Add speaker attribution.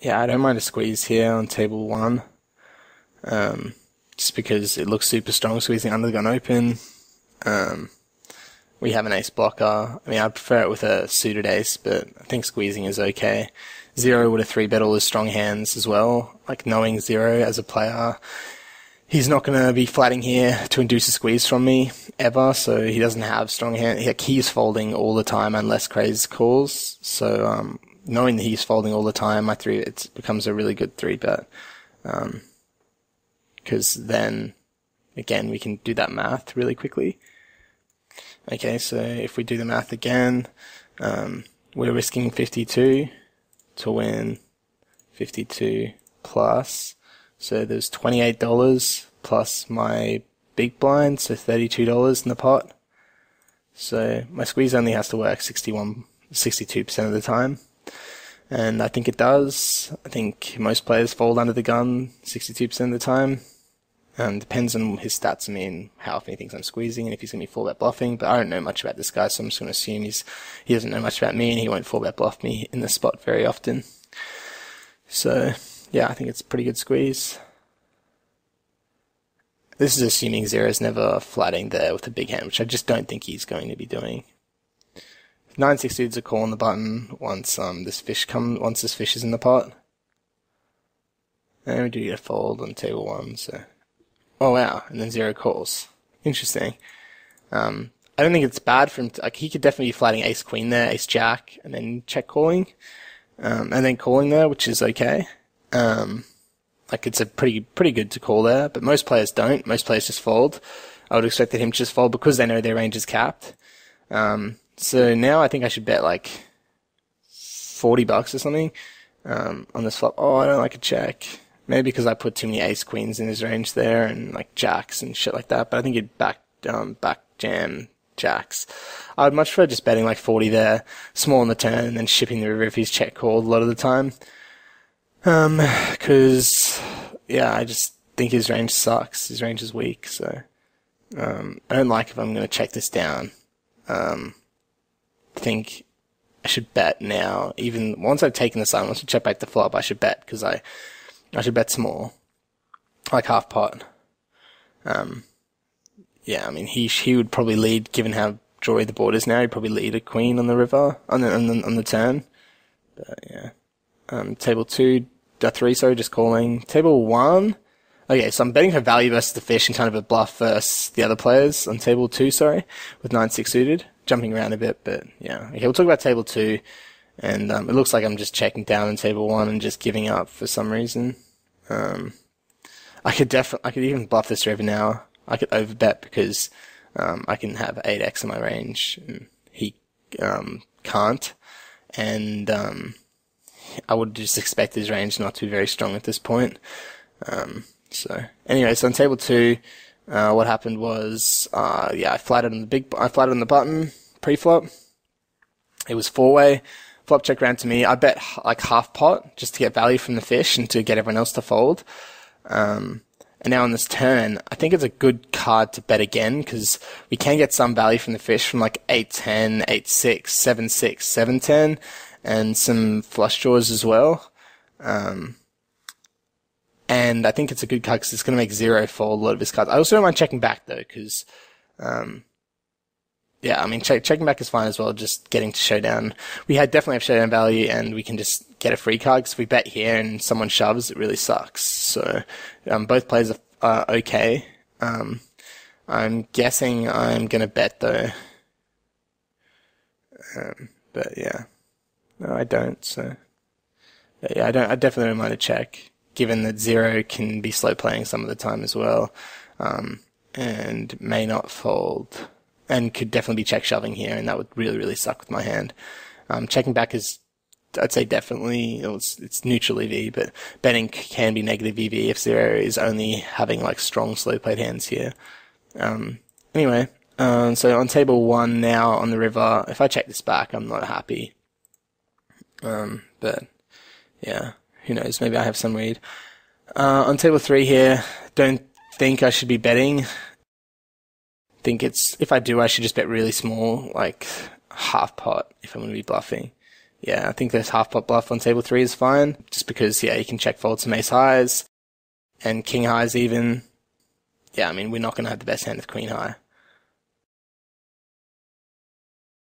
Speaker 1: yeah, I don't mind a squeeze here on table 1. Just because it looks super strong squeezing under the gun open. We have an ace blocker. I mean, I prefer it with a suited ace, but I think squeezing is okay. 0 would have 3-bet all his strong hands as well. Like, knowing 0 as a player, he's not going to be flatting here to induce a squeeze from me, ever, so he doesn't have strong hands. Like, he's folding all the time unless Craze calls, so knowing that he's folding all the time, it becomes a really good 3-bet. Because then, again, we can do that math really quickly. Okay, so if we do the math again, we're risking 52 to win 52 plus. So there's $28 plus my big blind, so $32 in the pot. So my squeeze only has to work 62% of the time. And I think it does. I think most players fold under the gun 62% of the time. Depends on his stats. I mean, how often he thinks I'm squeezing and if he's going to be 4-bet bluffing. But I don't know much about this guy, so I'm just going to assume he doesn't know much about me and he won't 4-bet bluff me in this spot very often. So, yeah, I think it's a pretty good squeeze. This is assuming 0's never flatting there with a big hand, which I just don't think he's going to be doing. 9-6 suited's a call on the button once this fish is in the pot. And we do get a fold on table 1, so... Oh wow, and then 0 calls. Interesting. I don't think it's bad for him to, like, he could definitely be flatting ace-queen there, ace-jack, and then check calling. And then calling there, which is okay. Like, it's a pretty good to call there, but most players don't. Most players just fold. I would expect him to just fold because they know their range is capped. So now I think I should bet like $40 or something, on this flop. Oh, I don't like a check. Maybe because I put too many ace queens in his range there and like jacks and shit like that. But I think he'd back jam jacks. I would much prefer just betting like 40 there, small on the turn, and then shipping the river if he's check called a lot of the time. Cause yeah, I just think his range sucks. His range is weak, so I don't like if I'm gonna check this down. I think I should bet now. Even once I've taken the side, once I check back the flop, I should bet because I should bet small, like half pot. Yeah, I mean he would probably lead, given how drawy the board is now. He'd probably lead a queen on the river on the turn. But yeah, table 2, 3, sorry, just calling. Table 1. Okay, so I'm betting for value versus the fish and kind of a bluff versus the other players on table 2, sorry, with 9-6 suited. Jumping around a bit, but yeah. Okay, we'll talk about table 2, and it looks like I'm just checking down in table 1 and just giving up for some reason. I could even bluff this river now. I could overbet because I can have 8x in my range, and he can't. And I would just expect his range not to be very strong at this point. So anyway, so on table 2, what happened was, yeah, I flatted on the button pre-flop. It was 4-way. Flop check round to me. I bet like half pot just to get value from the fish and to get everyone else to fold. And now on this turn, I think it's a good card to bet again because we can get some value from the fish from like 8-10, 8-6, 7-6, 7-10, and some flush draws as well. And I think it's a good card because it's going to make 0 fold a lot of his cards. I also don't mind checking back though, because, yeah, I mean, checking back is fine as well, just getting to showdown. We definitely have showdown value and we can just get a free card because if we bet here and someone shoves, it really sucks. So, both players are okay. I'm guessing I'm going to bet though. But yeah. No, I don't, so. But yeah, I definitely don't mind a check, given that 0 can be slow playing some of the time as well, and may not fold, and could definitely be check shoving here, and that would really, really suck with my hand. Checking back is, I'd say definitely, it's neutral EV, but betting can be negative EV if 0 is only having like strong slow played hands here. Anyway, so on table 1 now on the river, if I check this back, I'm not happy. But yeah. Who knows, maybe I have some read. On table 3 here, don't think I should be betting. If I do, I should just bet really small, like half pot if I'm going to be bluffing. Yeah, I think this half pot bluff on table 3 is fine, just because, yeah, you can check fold some ace highs, and king highs even. Yeah, I mean, we're not going to have the best hand with queen high.